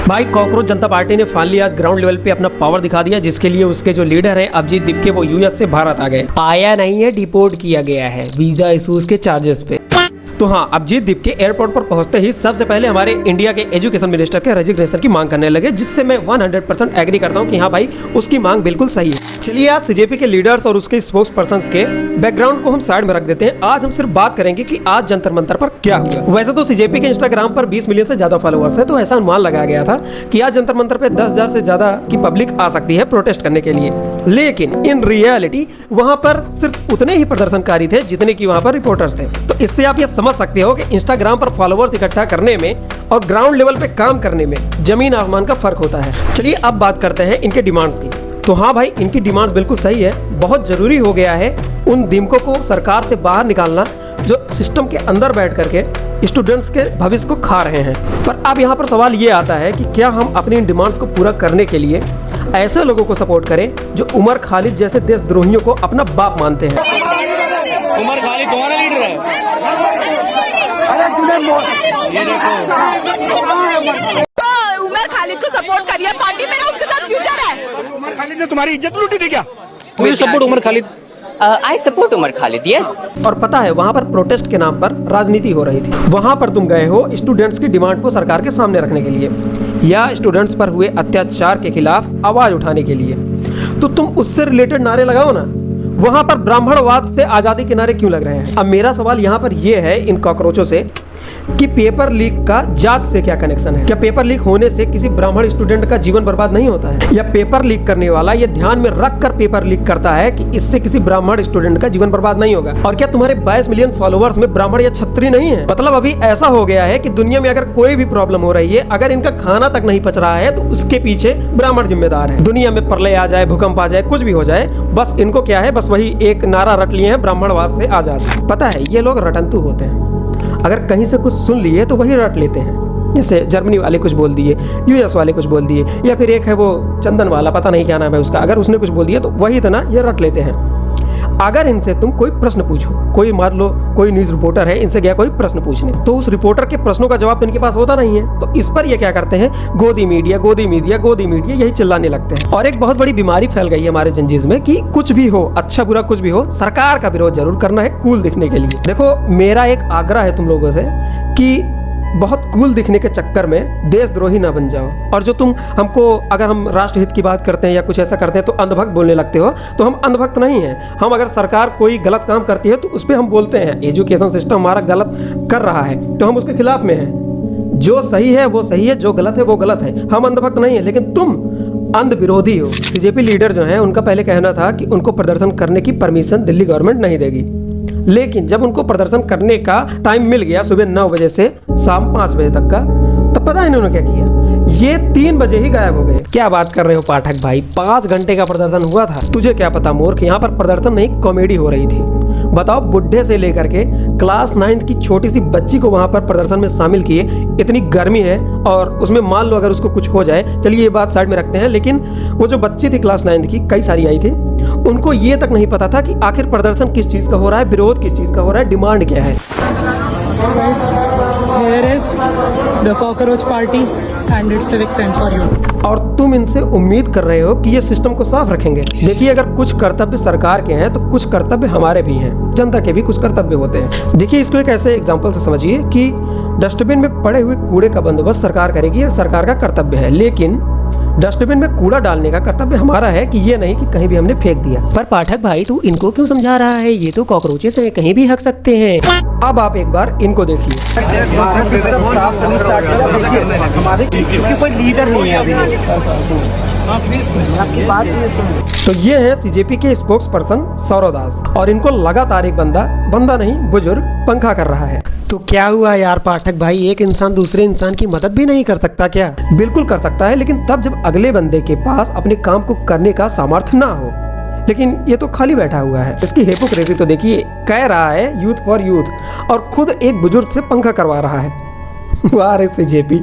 भाई कॉकरोच जनता पार्टी ने फाइनली आज ग्राउंड लेवल पे अपना पावर दिखा दिया, जिसके लिए उसके जो लीडर है अभिजीत दीपके वो यूएस से भारत आ गए। आया नहीं है, डिपोर्ट किया गया है वीजा इशूज के चार्जेस पे। तो हाँ, अभिजीत दीपके एयरपोर्ट पर पहुंचते ही सबसे पहले हमारे इंडिया के एजुकेशन मिनिस्टर के रेजिग्नेशन की मांग करने लगे, जिससे मैं 100% एग्री करता हूं कि हाँ भाई उसकी मांग बिल्कुल सही है। चलिए आज सीजेपी के लीडर्स और उसके स्पोक्स पर्सन के बैकग्राउंड को हम साइड में रख देते हैं। आज हम सिर्फ बात करेंगे कि आज जंतर मंतर पर क्या हुआ। वैसे तो सीजेपी के इंस्टाग्राम पर 20 मिलियन से ज्यादा फॉलोअर्स है, तो ऐसा अनुमान लगाया गया था कि आज जंतर मंतर पे 10,000 से ज्यादा की पब्लिक आ सकती है प्रोटेस्ट करने के लिए। लेकिन इन रियलिटी वहां पर सिर्फ उतने ही प्रदर्शनकारी थे जितने की वहां पर रिपोर्टर्स थे। तो इससे आप ये समझ सकते हो कि इंस्टाग्राम पर फॉलोअर्स इकट्ठा करने में और ग्राउंड लेवल पे काम करने में जमीन आसमान का फर्क होता है। चलिए अब बात करते हैं इनके डिमांड्स की। तो हाँ भाई, इनकी डिमांड्स बिल्कुल सही है। बहुत जरूरी हो गया है उन दिमकों को सरकार से बाहर निकालना जो सिस्टम के अंदर बैठ करके स्टूडेंट्स के भविष्य को खा रहे हैं। पर अब यहाँ पर सवाल ये आता है कि क्या हम अपनी इन डिमांड्स को पूरा करने के लिए ऐसे लोगों को सपोर्ट करें जो उमर खालिद जैसे देशद्रोहियों को अपना बाप मानते हैं। उमर खालिद तुम्हारा लीडर है। ये देखो, तो उमर खालिद को सपोर्ट करिए, पार्टी में ना उसके साथ फ्यूचर है। उमर खालिद ने तुम्हारी इज्जत लूटी थी क्या? तुम्हें support Umar Khalid? I support Umar Khalid, yes. और पता है वहाँ पर प्रोटेस्ट के नाम पर राजनीति हो रही थी। वहाँ पर तुम गए हो स्टूडेंट्स की डिमांड को सरकार के सामने रखने के लिए या स्टूडेंट्स पर हुए अत्याचार के खिलाफ आवाज उठाने के लिए। तो तुम उससे रिलेटेड नारे लगाओ ना। वहाँ पर ब्राह्मणवाद से आजादी के नारे क्यों लग रहे हैं? अब मेरा सवाल यहाँ पर यह है इन कॉकरोचों से कि पेपर लीक का जात से क्या कनेक्शन है? क्या पेपर लीक होने से किसी ब्राह्मण स्टूडेंट का जीवन बर्बाद नहीं होता है? या पेपर लीक करने वाला ये ध्यान में रख कर पेपर लीक करता है कि इससे किसी ब्राह्मण स्टूडेंट का जीवन बर्बाद नहीं होगा? और क्या तुम्हारे 22 मिलियन फॉलोअर्स में ब्राह्मण या क्षत्रिय नहीं है? मतलब अभी ऐसा हो गया है कि दुनिया में अगर कोई भी प्रॉब्लम हो रही है, अगर इनका खाना तक नहीं पच रहा है तो उसके पीछे ब्राह्मण जिम्मेदार है। दुनिया में प्रलय आ जाए, भूकंप आ जाए, कुछ भी हो जाए, बस इनको क्या है, बस वही एक नारा रट लिए हैं, ब्राह्मणवाद से आजाद। पता है ये लोग रटंतु होते हैं। अगर कहीं से कुछ सुन लिए तो वही रट लेते हैं। जैसे जर्मनी वाले कुछ बोल दिए, यूएस वाले कुछ बोल दिए, या फिर एक है वो चंदन वाला, पता नहीं क्या नाम है उसका, अगर उसने कुछ बोल दिया तो वही इतना ये रट लेते हैं। अगर इनसे तुम कोई प्रश्न पूछो, कोई मान लो कोई न्यूज रिपोर्टर है, इनसे गया कोई प्रश्न पूछने, तो उस रिपोर्टर के प्रश्नों का जवाब तो इनके पास होता नहीं है। तो इस पर ये क्या करते हैं, गोदी मीडिया गोदी मीडिया गोदी मीडिया, यही चिल्लाने लगते हैं। और एक बहुत बड़ी बीमारी फैल गई है हमारे जनजीज में कि कुछ भी हो, अच्छा बुरा कुछ भी हो, सरकार का विरोध जरूर करना है कूल दिखने के लिए। देखो मेरा एक आग्रह है तुम लोगों से कि बहुत कूल दिखने के चक्कर में देशद्रोही ना बन जाओ। और जो तुम हमको, अगर हम राष्ट्रहित की बात करते हैं या कुछ ऐसा करते हैं तो अंधभक्त बोलने लगते हो, तो हम अंधभक्त नहीं हैं। हम अगर सरकार कोई गलत काम करती है तो उस पर हम बोलते हैं एजुकेशन सिस्टम हमारा गलत कर रहा है तो हम उसके खिलाफ में हैं। जो सही है वो सही है, जो गलत है वो गलत है। हम अंधभक्त नहीं है, लेकिन तुम अंध विरोधी हो। सीजेपी लीडर जो हैं उनका पहले कहना था कि उनको प्रदर्शन करने की परमिशन दिल्ली गवर्नमेंट नहीं देगी, लेकिन जब उनको प्रदर्शन करने का टाइम मिल गया सुबह 9 बजे से शाम 5 बजे तक का, तब पता है इन्होंने क्या किया, ये 3 बजे ही गायब हो गए। क्या बात कर रहे हो पाठक भाई, 5 घंटे का प्रदर्शन हुआ था। तुझे क्या पता मूर्ख, यहाँ पर प्रदर्शन नहीं कॉमेडी हो रही थी। बताओ, बुढ़े से लेकर के क्लास 9 की छोटी सी बच्ची को वहां पर प्रदर्शन में शामिल किए। इतनी गर्मी है और उसमें मान लो अगर उसको कुछ हो जाए, चलिए ये बात साइड में रखते हैं, लेकिन वो जो बच्ची थी क्लास 9 की, कई सारी आई थी, उनको ये तक नहीं पता था कि आखिर प्रदर्शन किस चीज का हो रहा है, विरोध किस चीज का हो रहा है, डिमांड क्या है। Here is the cockroach party and its civic sense for you. और तुम इनसे उम्मीद कर रहे हो कि ये सिस्टम को साफ रखेंगे। देखिए, अगर कुछ कर्तव्य सरकार के हैं तो कुछ कर्तव्य हमारे भी हैं, जनता के भी कुछ कर्तव्य होते हैं। देखिए, इसको एक ऐसे एग्जांपल से समझिए कि डस्टबिन में पड़े हुए कूड़े का बंदोबस्त सरकार करेगी, ये सरकार का कर्तव्य है, लेकिन डस्टबिन में कूड़ा डालने का कर्तव्य हमारा है कि ये नहीं कि कहीं भी हमने फेंक दिया। पर पाठक भाई तू इनको क्यों समझा रहा है, ये तो कॉकरोचेस हैं, कहीं भी हक सकते हैं। अब आप एक बार इनको देखिए। कोई लीडर नहीं है अभी। तो ये है सीजेपी के स्पोक्स पर्सन सौरव दास, और इनको लगातार एक बंदा नहीं बुजुर्ग पंखा कर रहा है। तो क्या हुआ यार पाठक भाई, एक इंसान दूसरे इंसान की मदद भी नहीं कर सकता क्या? बिल्कुल कर सकता है, लेकिन तब जब अगले बंदे के पास अपने काम को करने का सामर्थ्य ना हो। लेकिन ये तो खाली बैठा हुआ है। इसकी हिपोक्रेसी तो देखिए, कह रहा है यूथ फॉर यूथ और खुद एक बुजुर्ग से पंखा करवा रहा है। वाह रे सीजेपी।